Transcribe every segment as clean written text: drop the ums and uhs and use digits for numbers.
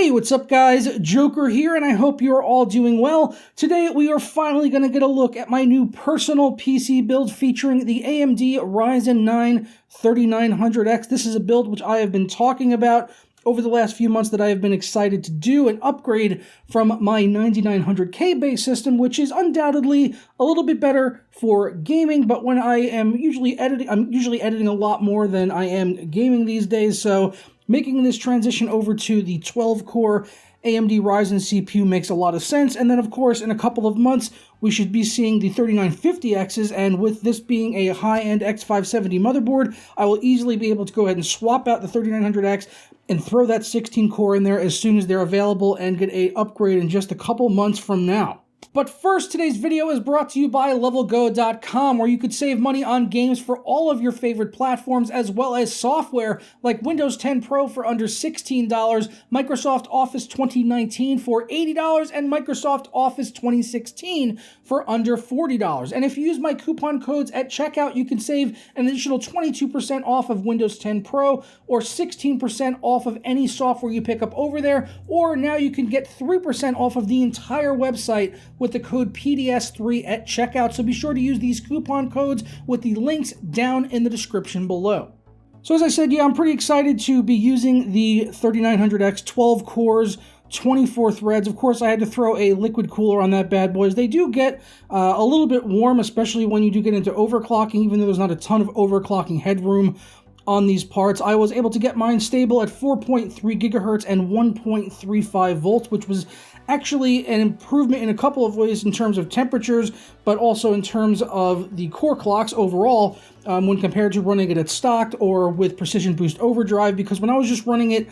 Hey, what's up guys? Joker here, and I hope you're all doing well. Today we are finally going to get a look at my new personal PC build featuring the AMD Ryzen 9 3900X. This is a build which I have been talking about over the last few months that I have been excited to do, an upgrade from my 9900K base system, which is undoubtedly a little bit better for gaming, but when I am usually editing, I'm usually editing a lot more than I am gaming these days, so making this transition over to the 12-core AMD Ryzen CPU makes a lot of sense. And then, of course, in a couple of months, we should be seeing the 3950Xs, and with this being a high-end X570 motherboard, I will easily be able to go ahead and swap out the 3900X and throw that 16-core in there as soon as they're available and get an upgrade in just a couple months from now. But first, today's video is brought to you by LevelGo.com, where you could save money on games for all of your favorite platforms, as well as software like Windows 10 Pro for under $16, Microsoft Office 2019 for $80, and Microsoft Office 2016 for under $40. And if you use my coupon codes at checkout, you can save an additional 22% off of Windows 10 Pro or 16% off of any software you pick up over there, or now you can get 3% off of the entire website with the code PDS3 at checkout, so be sure to use these coupon codes with the links down in the description below. So as I said, yeah, I'm pretty excited to be using the 3900X, 12 cores, 24 threads. Of course, I had to throw a liquid cooler on that bad boy. They do get a little bit warm, especially when you do get into overclocking, even though there's not a ton of overclocking headroom on these parts. I was able to get mine stable at 4.3 gigahertz and 1.35 volts, which was actually an improvement in a couple of ways in terms of temperatures, but also in terms of the core clocks overall when compared to running it at stock or with Precision Boost Overdrive, because when I was just running it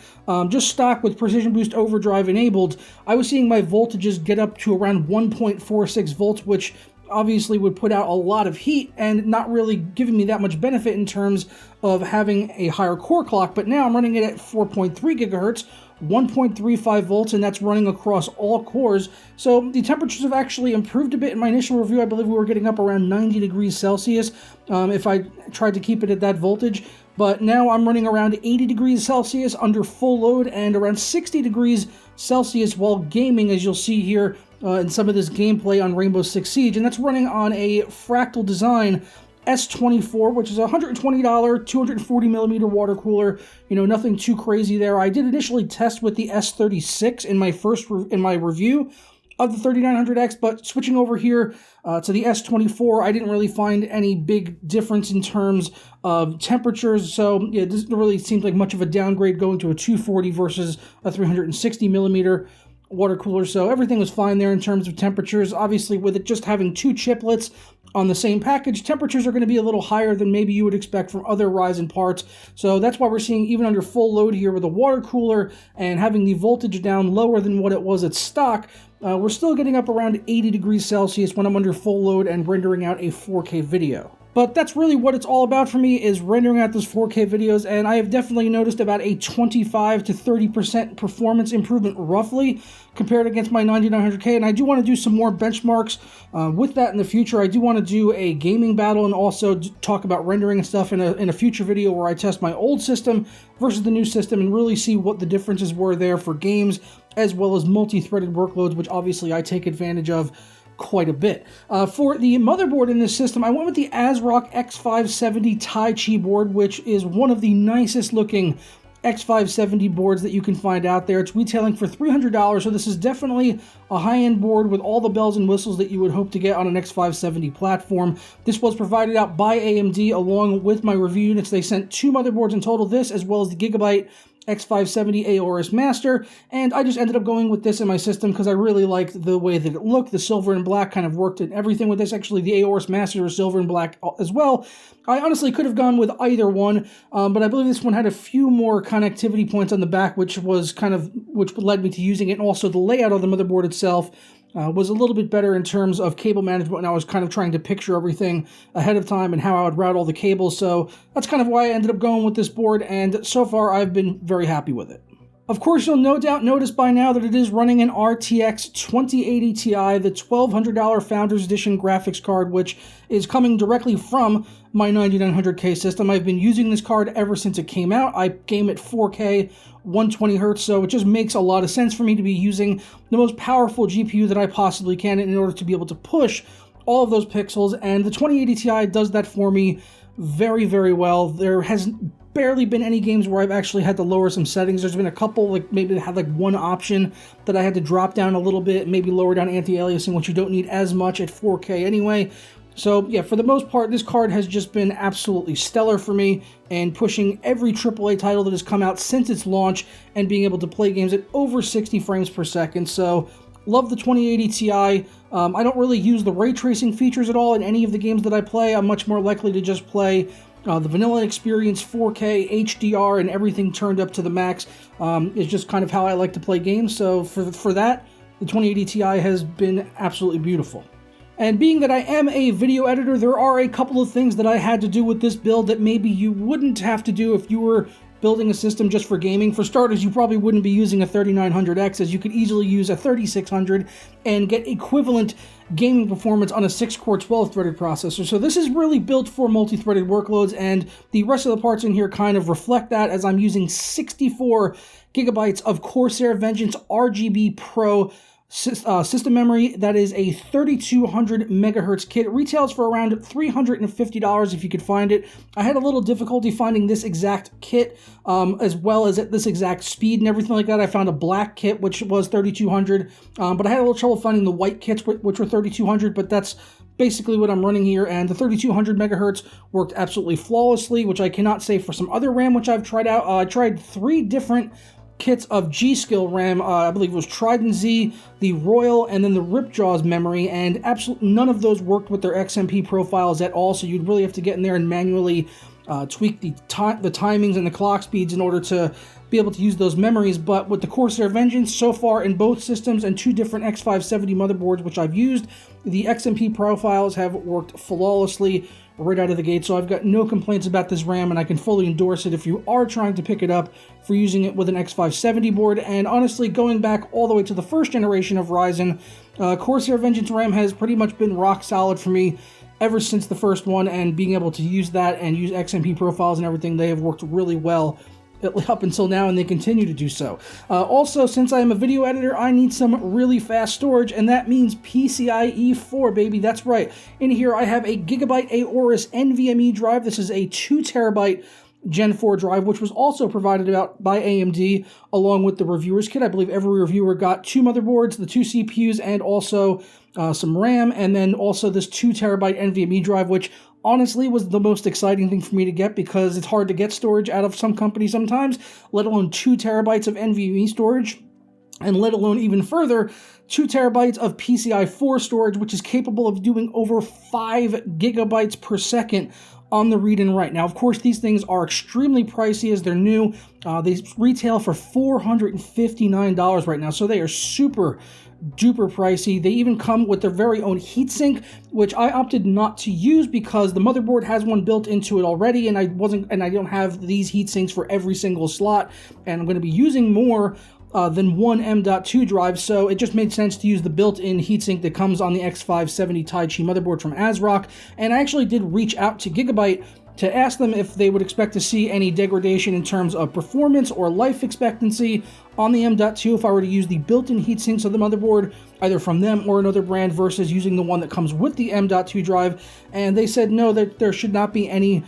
just stock with Precision Boost Overdrive enabled, I was seeing my voltages get up to around 1.46 volts, which obviously would put out a lot of heat and not really giving me that much benefit in terms of having a higher core clock. But now I'm running it at 4.3 gigahertz, 1.35 volts, and that's running across all cores. So the temperatures have actually improved a bit. In my initial review, I believe we were getting up around 90 degrees Celsius if I tried to keep it at that voltage. But now I'm running around 80 degrees Celsius under full load and around 60 degrees Celsius while gaming, as you'll see here in some of this gameplay on Rainbow Six Siege. And that's running on a Fractal Design S24, which is a $120, 240mm water cooler. You know, nothing too crazy there. I did initially test with the S36 in my review of the 3900X, but switching over here to the S24, I didn't really find any big difference in terms of temperatures. So yeah, this really seems like much of a downgrade going to a 240 versus a 360mm water cooler. So everything was fine there in terms of temperatures. Obviously, with it just having two chiplets on the same package, temperatures are going to be a little higher than maybe you would expect from other Ryzen parts. So that's why we're seeing, even under full load here with a water cooler and having the voltage down lower than what it was at stock, we're still getting up around 80 degrees Celsius when I'm under full load and rendering out a 4K video. But that's really what it's all about for me, is rendering out those 4K videos, and I have definitely noticed about a 25 to 30% performance improvement roughly compared against my 9900K, and I do want to do some more benchmarks with that in the future. I do want to do a gaming battle and also talk about rendering and stuff in a future video where I test my old system versus the new system and really see what the differences were there for games as well as multi-threaded workloads, which obviously I take advantage of quite a bit. For the motherboard in this system, I went with the ASRock X570 Tai Chi board, which is one of the nicest looking X570 boards that you can find out there. It's retailing for $300, so this is definitely a high-end board with all the bells and whistles that you would hope to get on an X570 platform. This was provided out by AMD along with my review units. They sent two motherboards in total, this as well as the Gigabyte X570 Aorus Master, and I just ended up going with this in my system because I really liked the way that it looked. The silver and black kind of worked in everything with this. Actually, the Aorus Master is silver and black as well. I honestly could have gone with either one, but I believe this one had a few more connectivity points on the back, which led me to using it, and also the layout of the motherboard itself was a little bit better in terms of cable management, and I was kind of trying to picture everything ahead of time and how I would route all the cables, so that's kind of why I ended up going with this board, and so far I've been very happy with it. Of course, you'll no doubt notice by now that it is running an RTX 2080 Ti, the $1,200 Founders Edition graphics card, which is coming directly from my 9900K system. I've been using this card ever since it came out. I game at 4K, 120Hz, so it just makes a lot of sense for me to be using the most powerful GPU that I possibly can in order to be able to push all of those pixels, and the 2080 Ti does that for me very, very well. There has barely been any games where I've actually had to lower some settings. There's been a couple, like maybe they had like one option that I had to drop down a little bit, maybe lower down anti-aliasing, which you don't need as much at 4K anyway. So yeah, for the most part, this card has just been absolutely stellar for me, and pushing every AAA title that has come out since its launch and being able to play games at over 60 frames per second. So love the 2080 Ti. I don't really use the ray tracing features at all in any of the games that I play. I'm much more likely to just play the vanilla experience, 4K, HDR, and everything turned up to the max. It's just kind of how I like to play games. So for that, the 2080 Ti has been absolutely beautiful. And being that I am a video editor, there are a couple of things that I had to do with this build that maybe you wouldn't have to do if you were building a system just for gaming. For starters, you probably wouldn't be using a 3900X, as you could easily use a 3600 and get equivalent gaming performance on a 6-core 12-threaded processor. So this is really built for multi-threaded workloads, and the rest of the parts in here kind of reflect that, as I'm using 64 gigabytes of Corsair Vengeance RGB Pro system memory. That is a 3200 megahertz kit. It retails for around $350 if you could find it. I had a little difficulty finding this exact kit, as well as at this exact speed and everything like that. I found a black kit, which was 3200, but I had a little trouble finding the white kits, which were 3200, but that's basically what I'm running here, and the 3200 megahertz worked absolutely flawlessly, which I cannot say for some other RAM which I've tried out. I tried 3 different kits of G-Skill RAM. I believe it was Trident Z, the Royal, and then the Ripjaws memory, and absolutely none of those worked with their XMP profiles at all, so you'd really have to get in there and manually tweak the timings and the clock speeds in order to be able to use those memories. But with the Corsair Vengeance, so far in both systems and 2 different X570 motherboards which I've used, the XMP profiles have worked flawlessly right out of the gate, so I've got no complaints about this RAM, and I can fully endorse it if you are trying to pick it up for using it with an X570 board. And honestly, going back all the way to the first generation of Ryzen, Corsair Vengeance RAM has pretty much been rock solid for me ever since the first one, and being able to use that and use XMP profiles and everything, they have worked really well up until now, and they continue to do so. Also, since I am a video editor, I need some really fast storage, and that means PCIe 4, baby. That's right. In here, I have a Gigabyte Aorus NVMe drive. This is a 2 terabyte Gen 4 drive, which was also provided by AMD along with the reviewer's kit. I believe every reviewer got 2 motherboards, the 2 CPUs, and also some RAM, and then also this 2 terabyte NVMe drive, which honestly was the most exciting thing for me to get, because it's hard to get storage out of some companies sometimes, let alone 2 terabytes of NVMe storage, and let alone even further, 2 terabytes of PCI 4 storage, which is capable of doing over 5 gigabytes per second on the read and write. Now, of course, these things are extremely pricey as they're new. They retail for $459 right now, so they are super duper pricey. They even come with their very own heatsink, which I opted not to use because the motherboard has one built into it already, and I don't have these heatsinks for every single slot, and I'm going to be using more than one M.2 drive, so it just made sense to use the built-in heatsink that comes on the X570 Tai Chi motherboard from ASRock. And I actually did reach out to Gigabyte to ask them if they would expect to see any degradation in terms of performance or life expectancy on the M.2 if I were to use the built-in heatsinks of the motherboard, either from them or another brand, versus using the one that comes with the M.2 drive. And they said no, that there should not be any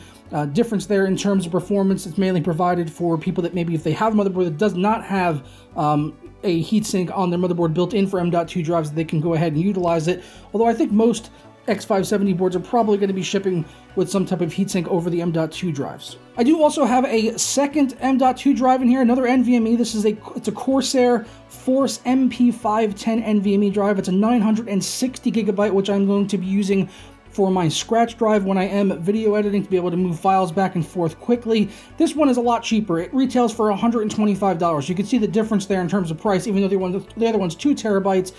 difference there in terms of performance. It's mainly provided for people that maybe if they have a motherboard that does not have a heatsink on their motherboard built in for M.2 drives, they can go ahead and utilize it. Although I think most X570 boards are probably going to be shipping with some type of heatsink over the M.2 drives. I do also have a second M.2 drive in here, another NVMe. This is it's a Corsair Force MP510 NVMe drive. It's a 960 gigabyte, which I'm going to be using for my scratch drive when I am video editing to be able to move files back and forth quickly. This one is a lot cheaper. It retails for $125. You can see the difference there in terms of price, even though the other one's 2 terabytes.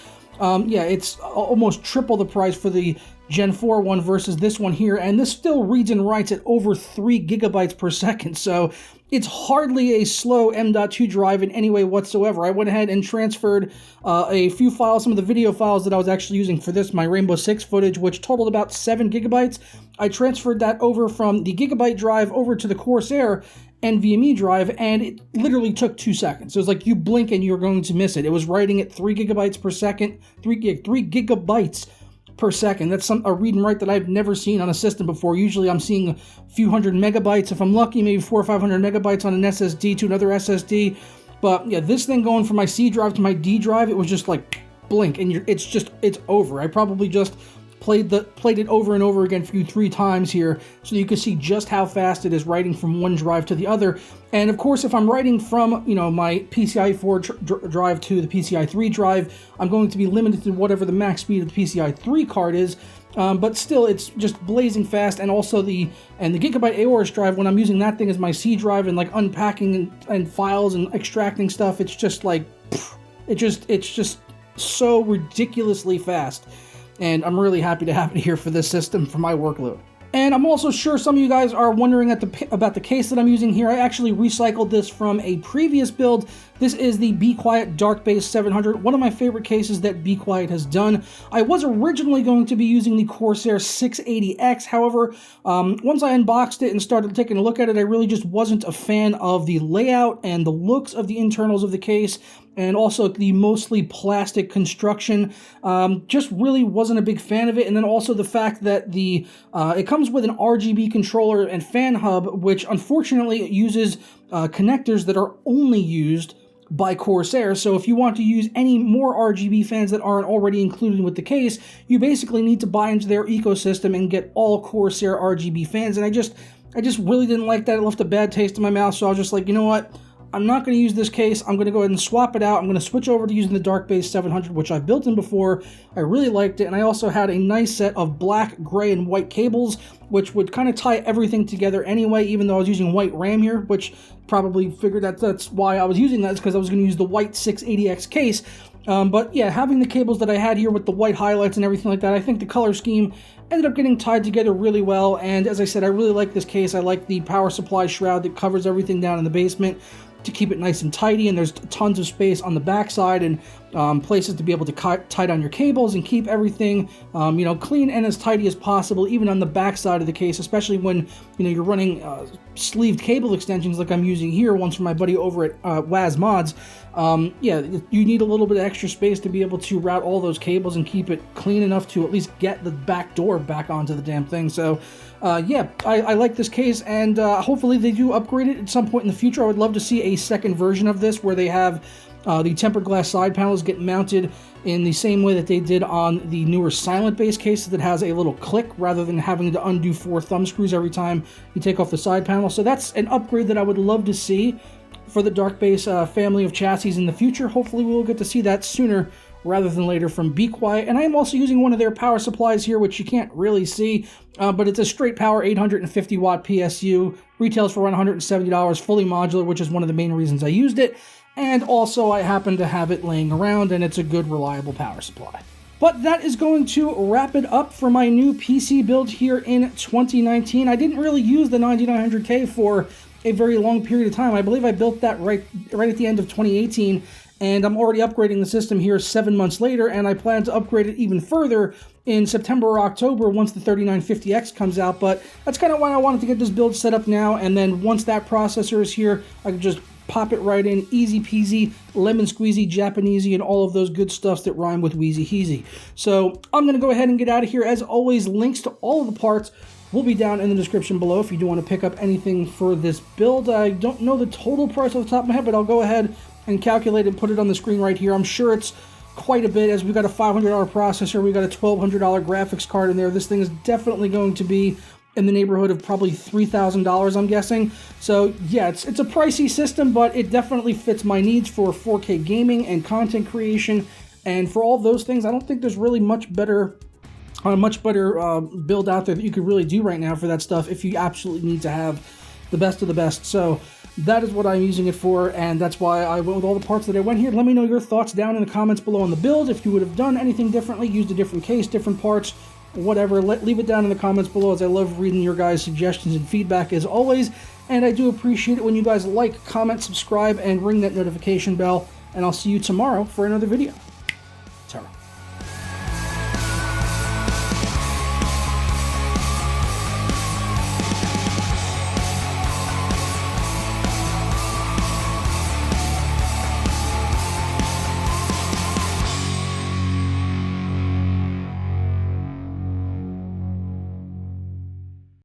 Yeah, it's almost triple the price for the Gen 4 one versus this one here, and this still reads and writes at over 3 gigabytes per second, so it's hardly a slow M.2 drive in any way whatsoever. I went ahead and transferred a few files, some of the video files that I was actually using for this, my Rainbow Six footage, which totaled about 7 gigabytes. I transferred that over from the gigabyte drive over to the Corsair NVMe drive, and it literally took 2 seconds. It was like you blink and you're going to miss it. It was writing at 3 gigabytes per second, 3 gigabytes per second. That's a read and write that I've never seen on a system before. Usually I'm seeing a few hundred megabytes. If I'm lucky, maybe 400 or 500 megabytes on an SSD to another SSD. But yeah, this thing going from my C drive to my D drive, it was just like blink, and it's over. I probably just played it over and over again for you 3 times here, so you can see just how fast it is writing from one drive to the other. And of course, if I'm writing from, you know, my PCIe 4 drive to the PCIe 3 drive, I'm going to be limited to whatever the max speed of the PCIe 3 card is. But still, it's just blazing fast. And also the Gigabyte Aorus drive, when I'm using that thing as my C drive and like unpacking and files and extracting stuff, it's just like, it's just so ridiculously fast. And I'm really happy to have it here for this system for my workload. And I'm also sure some of you guys are wondering about the case that I'm using here. I actually recycled this from a previous build. This is the Be Quiet Dark Base 700, one of my favorite cases that Be Quiet has done. I was originally going to be using the Corsair 680X, however, once I unboxed it and started taking a look at it, I really just wasn't a fan of the layout and the looks of the internals of the case, and also the mostly plastic construction. Just really wasn't a big fan of it, and then also the fact that it comes with an RGB controller and fan hub, which unfortunately uses connectors that are only used by Corsair. So if you want to use any more RGB fans that aren't already included with the case, you basically need to buy into their ecosystem and get all Corsair RGB fans. And I just really didn't like that. It left a bad taste in my mouth. So I was just like, you know what? I'm not going to use this case. I'm going to go ahead and swap it out. I'm going to switch over to using the Dark Base 700, which I've built in before. I really liked it, and I also had a nice set of black, gray, and white cables, which would kind of tie everything together anyway, even though I was using white RAM here, which probably figured that's why I was using that, is because I was going to use the white 680X case. But yeah, having the cables that I had here with the white highlights and everything like that, I think the color scheme ended up getting tied together really well. And as I said, I really like this case. I like the power supply shroud that covers everything down in the basement to keep it nice and tidy, and there's tons of space on the backside and places to be able to tie down your cables and keep everything clean and as tidy as possible, even on the backside of the case, especially when you're running sleeved cable extensions like I'm using here, one's from my buddy over at Waz Mods. Yeah, you need a little bit of extra space to be able to route all those cables and keep it clean enough to at least get the back door back onto the damn thing. So yeah, I like this case, and hopefully they do upgrade it at some point in the future. I would love to see a second version of this where they have the tempered glass side panels get mounted in the same way that they did on the newer Silent Base case that has a little click rather than having to undo 4 thumb screws every time you take off the side panel. So that's an upgrade that I would love to see for the Dark Base family of chassis in the future. Hopefully we'll get to see that sooner rather than later from Be Quiet. And I am also using one of their power supplies here, which you can't really see, but it's a straight power 850 watt PSU, retails for around $170, fully modular, which is one of the main reasons I used it. And also I happen to have it laying around, and it's a good, reliable power supply. But that is going to wrap it up for my new PC build here in 2019. I didn't really use the 9900K for a very long period of time. I believe I built that right at the end of 2018, and I'm already upgrading the system here 7 months later, and I plan to upgrade it even further in September or October once the 3950X comes out. But that's kind of why I wanted to get this build set up now, and then once that processor is here, I can just pop it right in, easy peasy, lemon squeezy, Japanesey, and all of those good stuffs that rhyme with wheezy heezy. So I'm going to go ahead and get out of here. As always, links to all of the parts will be down in the description below if you do want to pick up anything for this build. I don't know the total price off the top of my head, but I'll go ahead and calculate and put it on the screen right here. I'm sure it's quite a bit, as we've got a $500 processor, we've got a $1,200 graphics card in there. This thing is definitely going to be in the neighborhood of probably $3,000, I'm guessing. So yeah, it's a pricey system, but it definitely fits my needs for 4K gaming and content creation. And for all those things, I don't think there's really much better build out there that you could really do right now for that stuff if you absolutely need to have the best of the best. So that is what I'm using it for, and that's why I went with all the parts that I went here. Let me know your thoughts down in the comments below on the build. If you would have done anything differently, used a different case, different parts, whatever. Leave it down in the comments below, as I love reading your guys' suggestions and feedback as always. And I do appreciate it when you guys like, comment, subscribe, and ring that notification bell. And I'll see you tomorrow for another video.